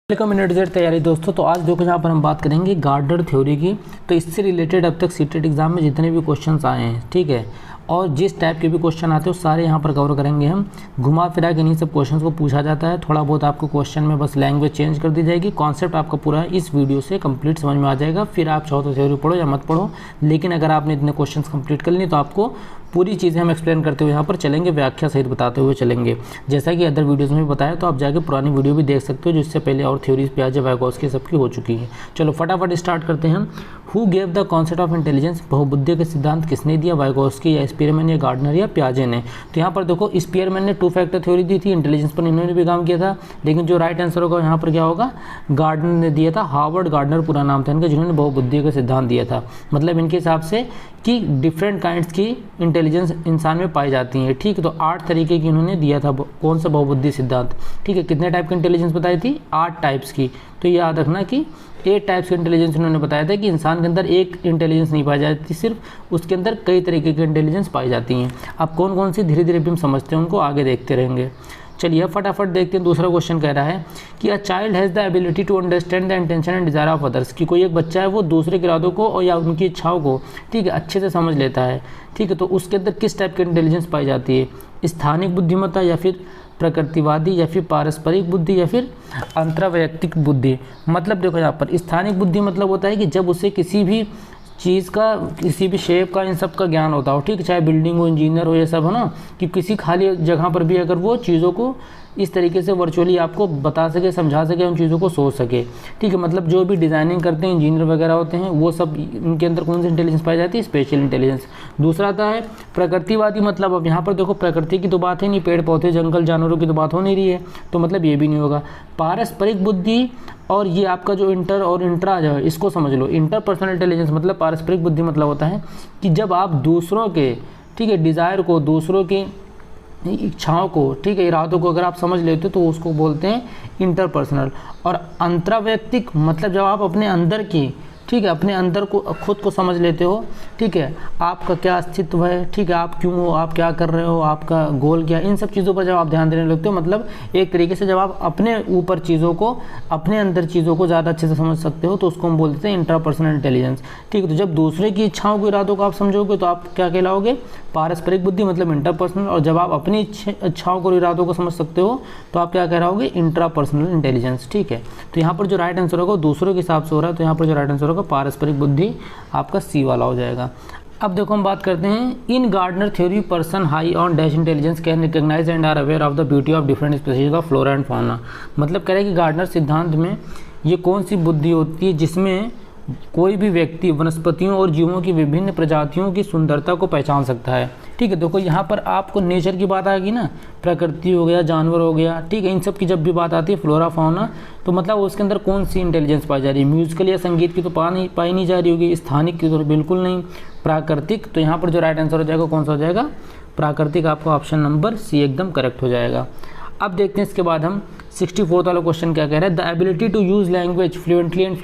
Welcome minute तैयारी दोस्तों। तो आज देखो यहाँ पर हम बात करेंगे गार्डनर थ्योरी की। तो इससे रिलेटेड अब तक सीटेट एग्जाम में जितने भी क्वेश्चंस आए हैं, ठीक है, और जिस टाइप के भी क्वेश्चन आते हैं वो सारे यहाँ पर कवर करेंगे हम। घुमा फिरा के नहीं सब क्वेश्चंस को पूछा जाता है, थोड़ा बहुत आपको क्वेश्चन में बस लैंग्वेज चेंज कर दी जाएगी। कॉन्सेप्ट आपका पूरा इस वीडियो से कंप्लीट समझ में आ जाएगा। फिर आप चाहो तो थ्योरी पढ़ो या मत पढ़ो, लेकिन अगर आपने इतने क्वेश्चंस कंप्लीट कर लिए तो आपको पूरी चीज़ें हम एक्सप्लेन करते हुए यहाँ पर चलेंगे, व्याख्या सहित बताते हुए चलेंगे। जैसा कि अदर वीडियोज़ में भी बताया, तो आप जाके पुरानी वीडियो भी देख सकते हो जो इससे पहले और थ्योरीज प्याजे वाइगोत्स्की सबकी हो चुकी है। चलो फटाफट स्टार्ट करते हैं। Who gave the concept of intelligence, बहुबुद्धि का सिद्धांत किसने दिया, वाइगोत्स्की या स्पीयरमैन या गार्डनर या प्याजे ने। तो यहाँ पर देखो स्पीयरमैन ने 2 फैक्टर थ्योरी दी थी, इंटेलिजेंस पर इन्होंने भी काम किया था, लेकिन जो राइट आंसर होगा यहाँ पर क्या होगा, गार्डनर ने दिया था। हार्वर्ड गार्डनर पूरा नाम था इनका, जिन्होंने बहुबुद्धि का सिद्धांत दिया था। मतलब इनके हिसाब से कि डिफरेंट काइंड्स की इंटेलिजेंस इंसान में पाई जाती है, ठीक है। तो 8 तरीके की इन्होंने दिया था, कौन सा बहुबुद्धि सिद्धांत, ठीक है। कितने टाइप की इंटेलिजेंस बताई थी, 8 टाइप्स की। तो याद रखना कि 8 टाइप्स की इंटेलिजेंस उन्होंने बताया था कि इंसान के अंदर एक इंटेलिजेंस नहीं पाई जाती, सिर्फ उसके अंदर कई तरीके की इंटेलिजेंस पाई जाती हैं। अब कौन कौन सी धीरे धीरे भी हम समझते हैं, उनको आगे देखते रहेंगे। चलिए फटाफट देखते हैं। दूसरा क्वेश्चन कह रहा है कि a child has the ability to understand the intention and desire of others, कि कोई एक बच्चा है वो दूसरे के इरादों को और या उनकी इच्छाओं को, ठीक है, अच्छे से समझ लेता है, ठीक है। तो उसके अंदर किस टाइप की इंटेलिजेंस पाई जाती है, स्थानिक बुद्धिमत्ता या फिर प्रकृतिवादी या फिर पारस्परिक बुद्धि या फिर अंतर्वैयक्तिक बुद्धि। मतलब देखो यहाँ पर स्थानिक बुद्धि मतलब होता है कि जब उसे किसी भी चीज़ का, किसी भी शेप का, इन सब का ज्ञान होता हो, ठीक है, चाहे बिल्डिंग हो, इंजीनियर हो, ये सब है ना, कि किसी खाली जगह पर भी अगर वो चीज़ों को इस तरीके से वर्चुअली आपको बता सके, समझा सके, उन चीज़ों को सोच सके, ठीक है। मतलब जो भी डिज़ाइनिंग करते हैं, इंजीनियर वगैरह होते हैं, वो सब इनके अंदर कौन सी इंटेलिजेंस पाई जाती है, स्पेशल इंटेलिजेंस। दूसरा आता है प्रकृतिवादी। मतलब अब यहाँ पर देखो प्रकृति की तो बात है नहीं, पेड़ पौधे जंगल जानवरों की तो बात हो नहीं रही है, तो मतलब ये भी नहीं होगा। पारस्परिक बुद्धि और ये आपका जो इंटर और इंट्रा जो है, इसको समझ लो। इंटरपर्सनल इंटेलिजेंस मतलब पारस्परिक बुद्धि मतलब होता है कि जब आप दूसरों के, ठीक है, डिज़ायर को, दूसरों की इच्छाओं को, ठीक है, इरादों को अगर आप समझ लेते हो तो उसको बोलते हैं इंटरपर्सनल। और अंतर्वैयक्तिक मतलब जब आप अपने अंदर की, ठीक है, अपने अंदर को, खुद को समझ लेते हो, ठीक है, आपका क्या अस्तित्व है, ठीक है, आप क्यों हो, आप क्या कर रहे हो, आपका गोल क्या, इन सब चीज़ों पर जब आप ध्यान देने लगते हो, मतलब एक तरीके से जब आप अपने ऊपर चीज़ों को, अपने अंदर चीज़ों को ज़्यादा अच्छे से समझ सकते हो, तो उसको हम बोलते हैं इंट्रापर्सनल इंटेलिजेंस, ठीक है। तो जब दूसरे की इच्छाओं को, इरादों को आप समझोगे तो आप क्या कहलाओगे, पारस्परिक बुद्धि मतलब इंटरपर्सनल। और जब आप अपनी इच्छाओं को, इरादों को समझ सकते हो तो आप क्या कहलाओगे, इंट्रापर्सनल इंटेलिजेंस, ठीक है। तो यहाँ पर जो राइट आंसर होगा दूसरों के हिसाब से हो रहा है, तो यहाँ पर जो राइट आंसर होगा पारस्परिक बुद्धि आपका सी वाला हो जाएगा। अब देखो हम बात करते हैं, in Gardner theory person high on dash intelligence can recognise and are aware of the beauty of different species of flora and fauna. मतलब कह रहे हैं कि गार्डनर सिद्धांत में ये कौन सी बुद्धि होती है जिसमें कोई भी व्यक्ति वनस्पतियों और जीवों की विभिन्न प्रजातियों की सुंदरता को पहचान सकता है, ठीक है। देखो यहाँ पर आपको नेचर की बात आएगी ना, प्रकृति हो गया, जानवर हो गया, ठीक है, इन सब की जब भी बात आती है, फ्लोरा फाउना, तो मतलब उसके अंदर कौन सी इंटेलिजेंस पाई जा रही है, म्यूजिकल या संगीत की तो पाई नहीं जा रही होगी, स्थानिक की तो बिल्कुल नहीं, प्राकृतिक। तो यहाँ पर जो राइट आंसर हो जाएगा कौन सा हो जाएगा, प्राकृतिक। आपका ऑप्शन नंबर सी एकदम करेक्ट हो जाएगा। अब देखते हैं इसके बाद हम 64 वाला क्वेश्चन क्या कह रहा है, the ability to use language fluently and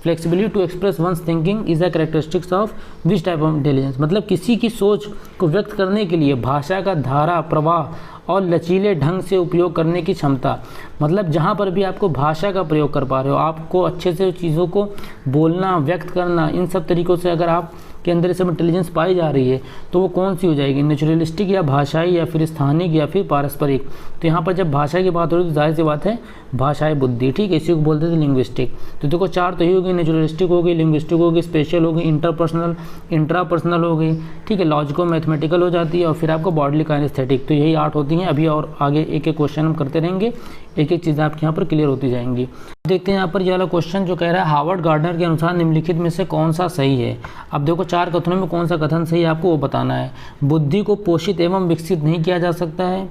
flexibility to express one's thinking is a characteristics of which type of intelligence. मतलब किसी की सोच को व्यक्त करने के लिए भाषा का धारा प्रवाह और लचीले ढंग से उपयोग करने की क्षमता। मतलब जहाँ पर भी आपको भाषा का प्रयोग कर पा रहे हो, आपको अच्छे से चीज़ों को बोलना, व्यक्त करना, इन सब तरीक़ों से अगर आप के अंदर सब इंटेलिजेंस पाई जा रही है, तो वो कौन सी हो जाएगी, नेचुरलिस्टिक या भाषाई या फिर स्थानिक या फिर पारस्परिक। तो यहाँ पर जब भाषा की बात हो रही है तो जाहिर सी बात है भाषाई बुद्धि, ठीक है, इसी को बोलते थे लिंग्विस्टिक। तो देखो 4 तो ही होगी, नेचुरलिस्टिक होगी, लिंग्विस्टिक होगी, स्पेशल होगी, इंटरपर्सनल, इंट्रापर्सनल हो गई, ठीक है, लॉजिको मैथमेटिकल हो जाती है, और फिर आपको बॉडली काइनेस्थेटिक। तो यही 8 होती हैं। अभी और आगे एक एक क्वेश्चन हम करते रहेंगे, एक एक चीज़ें आपके यहाँ पर क्लियर होती जाएंगी। देखते हैं यहाँ पर ये वाला क्वेश्चन जो कह रहा है, हार्वर्ड गार्डनर के अनुसार निम्नलिखित में से कौन सा सही है। अब देखो 4 कथनों में कौन सा कथन सही है आपको वो बताना है। बुद्धि को पोषित एवं विकसित नहीं किया जा सकता है,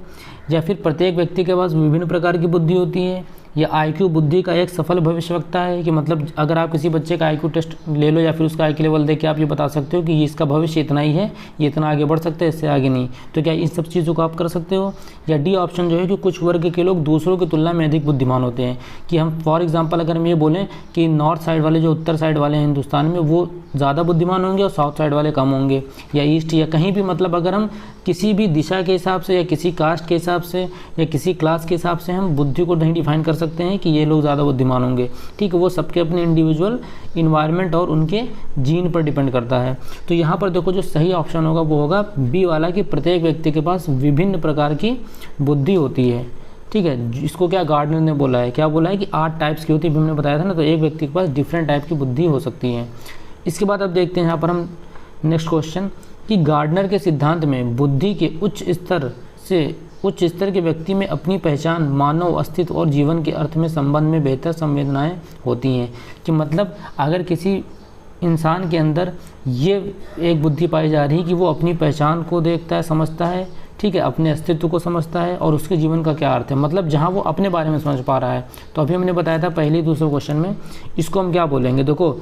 या फिर प्रत्येक व्यक्ति के पास विभिन्न प्रकार की बुद्धि होती है, या आईक्यू बुद्धि का एक सफल भविष्यवक्ता है, कि मतलब अगर आप किसी बच्चे का आईक्यू टेस्ट ले लो या फिर उसका आईक्यू लेवल देख के आप ये बता सकते हो कि ये इसका भविष्य इतना ही है, ये इतना आगे बढ़ सकता है, इससे आगे नहीं। तो क्या इन सब चीज़ों को आप कर सकते हो। या डी ऑप्शन जो है कि कुछ वर्ग के लोग दूसरों की तुलना में अधिक बुद्धिमान होते हैं, कि हम फॉर एग्जाम्पल अगर हम ये बोलें कि नॉर्थ साइड वाले, जो उत्तर साइड वाले हैं हिंदुस्तान में, वो ज़्यादा बुद्धिमान होंगे और साउथ साइड वाले कम होंगे, या ईस्ट या कहीं भी, मतलब अगर हम किसी भी दिशा के हिसाब से या किसी कास्ट के हिसाब से या किसी क्लास के हिसाब से हम बुद्धि को नहीं डिफाइन कर सकते सकते हैं कि ये लोग ज़्यादा बुद्धिमान होंगे, ठीक है। वो सबके अपने इंडिविजुअल इन्वायरमेंट और उनके जीन पर डिपेंड करता है। तो यहाँ पर देखो जो सही ऑप्शन होगा वो होगा बी वाला, कि प्रत्येक व्यक्ति के पास विभिन्न प्रकार की बुद्धि होती है, ठीक है। इसको क्या गार्डनर ने बोला है, क्या बोला है कि 8 टाइप्स की होती है, हमने बताया था ना। तो एक व्यक्ति के पास डिफरेंट टाइप की बुद्धि हो सकती है। इसके बाद अब देखते हैं यहाँ पर हम नेक्स्ट क्वेश्चन, कि गार्डनर के सिद्धांत में बुद्धि के उच्च स्तर के व्यक्ति में अपनी पहचान, मानव अस्तित्व और जीवन के अर्थ में संबंध में बेहतर संवेदनाएं होती हैं। कि मतलब अगर किसी इंसान के अंदर ये एक बुद्धि पाई जा रही है कि वो अपनी पहचान को देखता है, समझता है, ठीक है, अपने अस्तित्व को समझता है और उसके जीवन का क्या अर्थ है, मतलब जहाँ वो अपने बारे में समझ पा रहा है। तो अभी हमने बताया था पहले दूसरे क्वेश्चन में, इसको हम क्या बोलेंगे, देखो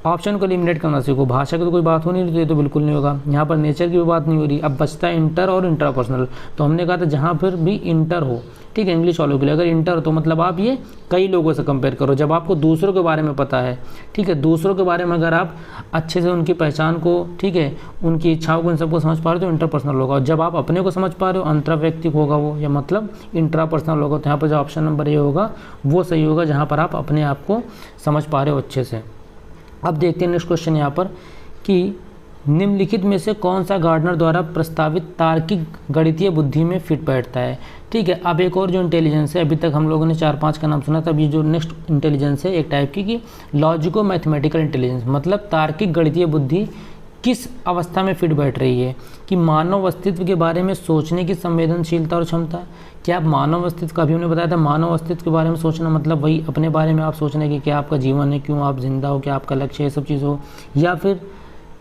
ऑप्शन को एलिमिनेट करना सीखो। भाषा की तो कोई बात हो नहीं रही, तो ये तो बिल्कुल नहीं होगा। यहाँ पर नेचर की भी बात नहीं हो रही। अब बचता है इंटर और इंट्रापर्सनल। तो हमने कहा था जहाँ फिर भी इंटर हो, ठीक है, इंग्लिश वालों के लिए अगर इंटर हो तो मतलब आप ये कई लोगों से कंपेयर करो, जब आपको दूसरों के बारे में पता है, ठीक है। दूसरों के बारे में अगर आप अच्छे से उनकी पहचान को, ठीक है, उनकी इच्छाओं को, इन सबको समझ पा रहे हो तो इंटरपर्सनल होगा। और जब आप अपने को समझ पा रहे हो, अंतर्वैयक्तिक होगा वो, या मतलब इंट्रापर्सनल होगा। तो यहाँ पर जो ऑप्शन नंबर ये होगा वो सही होगा, जहाँ पर आप अपने आप को समझ पा रहे हो अच्छे से। अब देखते हैं नेक्स्ट क्वेश्चन यहाँ पर, कि निम्नलिखित में से कौन सा गार्डनर द्वारा प्रस्तावित तार्किक गणितीय बुद्धि में फिट बैठता है, ठीक है। अब एक और जो इंटेलिजेंस है, अभी तक हम लोगों ने 4-5 का नाम सुना था, अब ये जो नेक्स्ट इंटेलिजेंस है एक टाइप की, कि लॉजिको मैथमेटिकल इंटेलिजेंस, मतलब तार्किक गणितीय बुद्धि किस अवस्था में फिट बैठ रही है। कि मानव अस्तित्व के बारे में सोचने की संवेदनशीलता और क्षमता। क्या आप मानव अस्तित्व का, अभी हमने बताया था मानव अस्तित्व के बारे में सोचना मतलब वही अपने बारे में आप सोचना कि क्या आपका जीवन है, क्यों आप जिंदा हो, क्या आपका लक्ष्य है, ये सब चीज़ हो। या फिर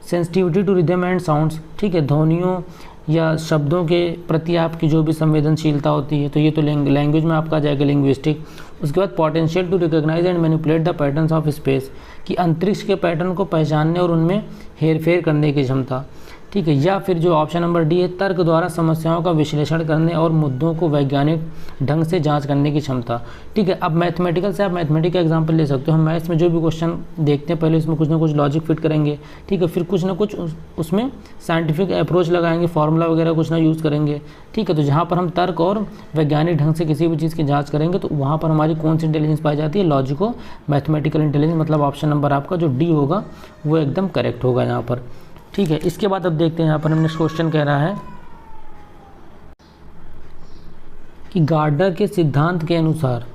sensitivity to rhythm and sounds, ठीक है, ध्वनियों या शब्दों के प्रति आपकी जो भी संवेदनशीलता होती है, तो ये तो लैंग्वेज में आपका जाएगा लिंग्विस्टिक। उसके बाद potential to recognise and manipulate the patterns of space, कि अंतरिक्ष के पैटर्न को पहचानने और उनमें हेरफेर करने की क्षमता, ठीक है। या फिर जो ऑप्शन नंबर डी है, तर्क द्वारा समस्याओं का विश्लेषण करने और मुद्दों को वैज्ञानिक ढंग से जांच करने की क्षमता, ठीक है। अब मैथमेटिकल से आप मैथमेटिक का एग्जांपल ले सकते हो। हम मैथ्स में जो भी क्वेश्चन देखते हैं पहले इसमें कुछ ना कुछ लॉजिक फिट करेंगे, ठीक है, फिर कुछ ना कुछ उसमें साइंटिफिक अप्रोच लगाएंगे, फार्मूला वगैरह कुछ ना यूज़ करेंगे, ठीक है। तो जहाँ पर हम तर्क और वैज्ञानिक ढंग से किसी भी चीज़ की जाँच करेंगे तो वहाँ पर हमारी कौन सी इंटेलिजेंस पाई जाती है, लॉजिको मैथमेटिकल इंटेलिजेंस। मतलब ऑप्शन नंबर आपका जो डी होगा वो एकदम करेक्ट होगा यहाँ पर, ठीक है। इसके बाद अब देखते हैं यहाँ पर हम नेक्स्ट क्वेश्चन कह रहा है कि गार्डनर के सिद्धांत के अनुसार,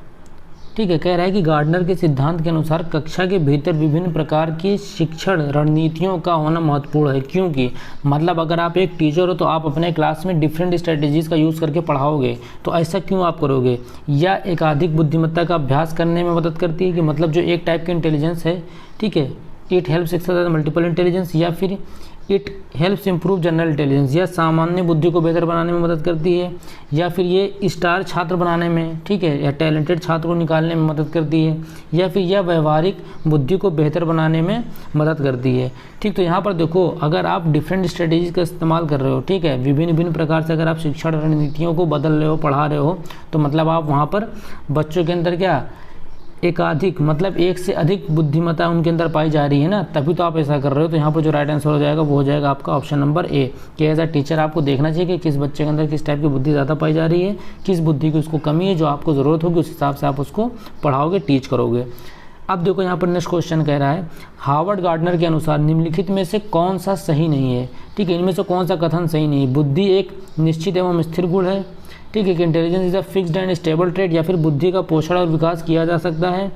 ठीक है, कह रहा है कि गार्डनर के सिद्धांत के अनुसार कक्षा के भीतर विभिन्न प्रकार की शिक्षण रणनीतियों का होना महत्वपूर्ण है। क्योंकि मतलब अगर आप एक टीचर हो तो आप अपने क्लास में डिफरेंट स्ट्रेटेजीज़ का यूज़ करके पढ़ाओगे, तो ऐसा क्यों आप करोगे। या एकाधिक बुद्धिमत्ता का अभ्यास करने में मदद करती है, कि मतलब जो एक टाइप की इंटेलिजेंस है, ठीक है, it helps exercise multiple intelligence. या फिर it helps improve general intelligence, या सामान्य बुद्धि को बेहतर बनाने में मदद करती है। या फिर ये स्टार छात्र बनाने में, ठीक है, या टैलेंटेड छात्र को निकालने में मदद करती है। या फिर यह व्यवहारिक बुद्धि को बेहतर बनाने में मदद करती है, ठीक। तो यहाँ पर देखो अगर आप डिफरेंट स्ट्रेटेजीज का इस्तेमाल कर रहे हो, ठीक है, विभिन्न प्रकार से अगर आप शिक्षण रणनीतियों को बदल रहे हो, पढ़ा रहे हो, तो मतलब आप वहाँ पर बच्चों के अंदर क्या एकाधिक मतलब एक से अधिक बुद्धिमत्ता उनके अंदर पाई जा रही है ना, तभी तो आप ऐसा कर रहे हो। तो यहाँ पर जो राइट आंसर हो जाएगा वो हो जाएगा आपका ऑप्शन नंबर ए, कि एज अ टीचर आपको देखना चाहिए कि किस बच्चे के अंदर किस टाइप की बुद्धि ज़्यादा पाई जा रही है, किस बुद्धि की उसको कमी है, जो आपको ज़रूरत होगी उस हिसाब से आप उसको पढ़ाओगे, टीच करोगे। अब देखो यहाँ पर नेक्स्ट क्वेश्चन कह रहा है, हार्वर्ड गार्डनर के अनुसार निम्नलिखित में से कौन सा सही नहीं है, ठीक है, इनमें से कौन सा कथन सही नहीं है। बुद्धि एक निश्चित एवं स्थिर गुण है, ठीक है, कि intelligence is a fixed and stable trade. या फिर बुद्धि का पोषण और विकास किया जा सकता है।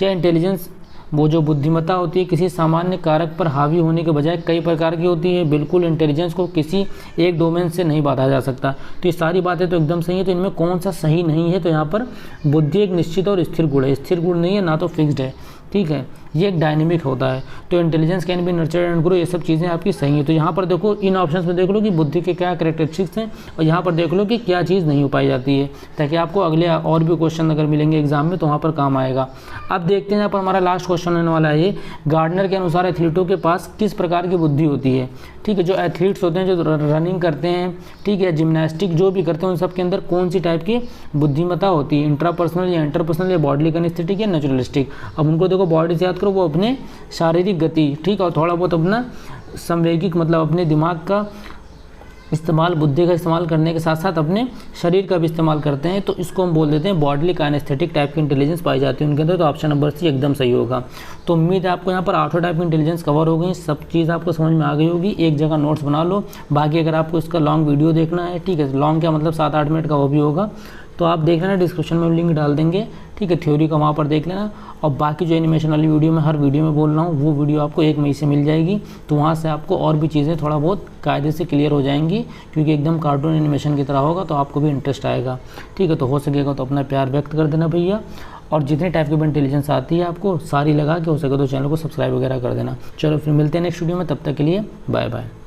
या इंटेलिजेंस वो जो बुद्धिमत्ता होती है किसी सामान्य कारक पर हावी होने के बजाय कई प्रकार की होती है। बिल्कुल इंटेलिजेंस को किसी एक डोमेन से नहीं बांधा जा सकता। तो ये सारी बातें तो एकदम सही है। तो इनमें कौन सा सही नहीं है, तो यहाँ पर बुद्धि एक निश्चित और स्थिर गुण है, स्थिर गुण नहीं है, ना तो फिक्स्ड है, ठीक है, ये एक डायनेमिक होता है। तो intelligence can be nurtured and grow, ये सब चीज़ें आपकी सही है। तो यहाँ पर देखो इन ऑप्शंस में देख लो कि बुद्धि के क्या कैरेक्टरिस्टिक्स हैं, और यहाँ पर देख लो कि क्या चीज़ नहीं हो पाई जाती है, ताकि आपको अगले और भी क्वेश्चन अगर मिलेंगे एग्जाम में तो वहाँ पर काम आएगा। अब देखते हैं यहाँ पर हमारा लास्ट क्वेश्चन होने वाला है ये, गार्डनर के अनुसार एथलीटों के पास किस प्रकार की बुद्धि होती है, ठीक है। जो एथलीट्स होते हैं, जो रनिंग करते हैं, ठीक है, जिम्नास्टिक जो भी करते हैं, उन सब के अंदर कौन सी टाइप की बुद्धिमत्ता होती है, इंट्रापर्सनल या इंटरपर्सनल या बॉडी कैनेस्थेटिक या नेचुरलिस्टिक। अब उनको देखो बॉडी से याद करो, वो अपने शारीरिक गति, ठीक, और थोड़ा बहुत अपना संवेगिक मतलब अपने दिमाग का इस्तेमाल बुद्धि का इस्तेमाल करने के साथ साथ अपने शरीर का भी इस्तेमाल करते हैं, तो इसको हम बोल देते हैं बॉडली काइनेस्थेटिक टाइप की इंटेलिजेंस पाई जाती है उनके अंदर। तो ऑप्शन नंबर सी एकदम सही होगा। तो उम्मीद है आपको यहाँ पर 8 टाइप की इंटेलिजेंस कवर हो गई, सब चीज़ आपको समझ में आ गई होगी। एक जगह नोट्स बना लो, बाकी अगर आपको इसका लॉन्ग वीडियो देखना है, ठीक है, लॉन्ग क्या मतलब 7-8 मिनट का वो भी होगा, तो आप देख लेना, डिस्क्रिप्शन में लिंक डाल देंगे, ठीक है, थ्योरी का वहाँ पर देख लेना। और बाकी जो एनिमेशन वाली वीडियो में हर वीडियो में बोल रहा हूँ, वो वीडियो आपको 1 मई से मिल जाएगी, तो वहाँ से आपको और भी चीज़ें थोड़ा बहुत कायदे से क्लियर हो जाएंगी, क्योंकि एकदम कार्टून एनिमेशन की तरह होगा, तो आपको भी इंटरेस्ट आएगा, ठीक है। तो हो सकेगा तो अपना प्यार व्यक्त कर देना भैया, और जितने टाइप की भी इंटेलिजेंस आती है आपको सारी लगा के हो सके तो चैनल को सब्सक्राइब वगैरह कर देना। चलो फिर मिलते हैं नेक्स्ट वीडियो में, तब तक के लिए बाय बाय।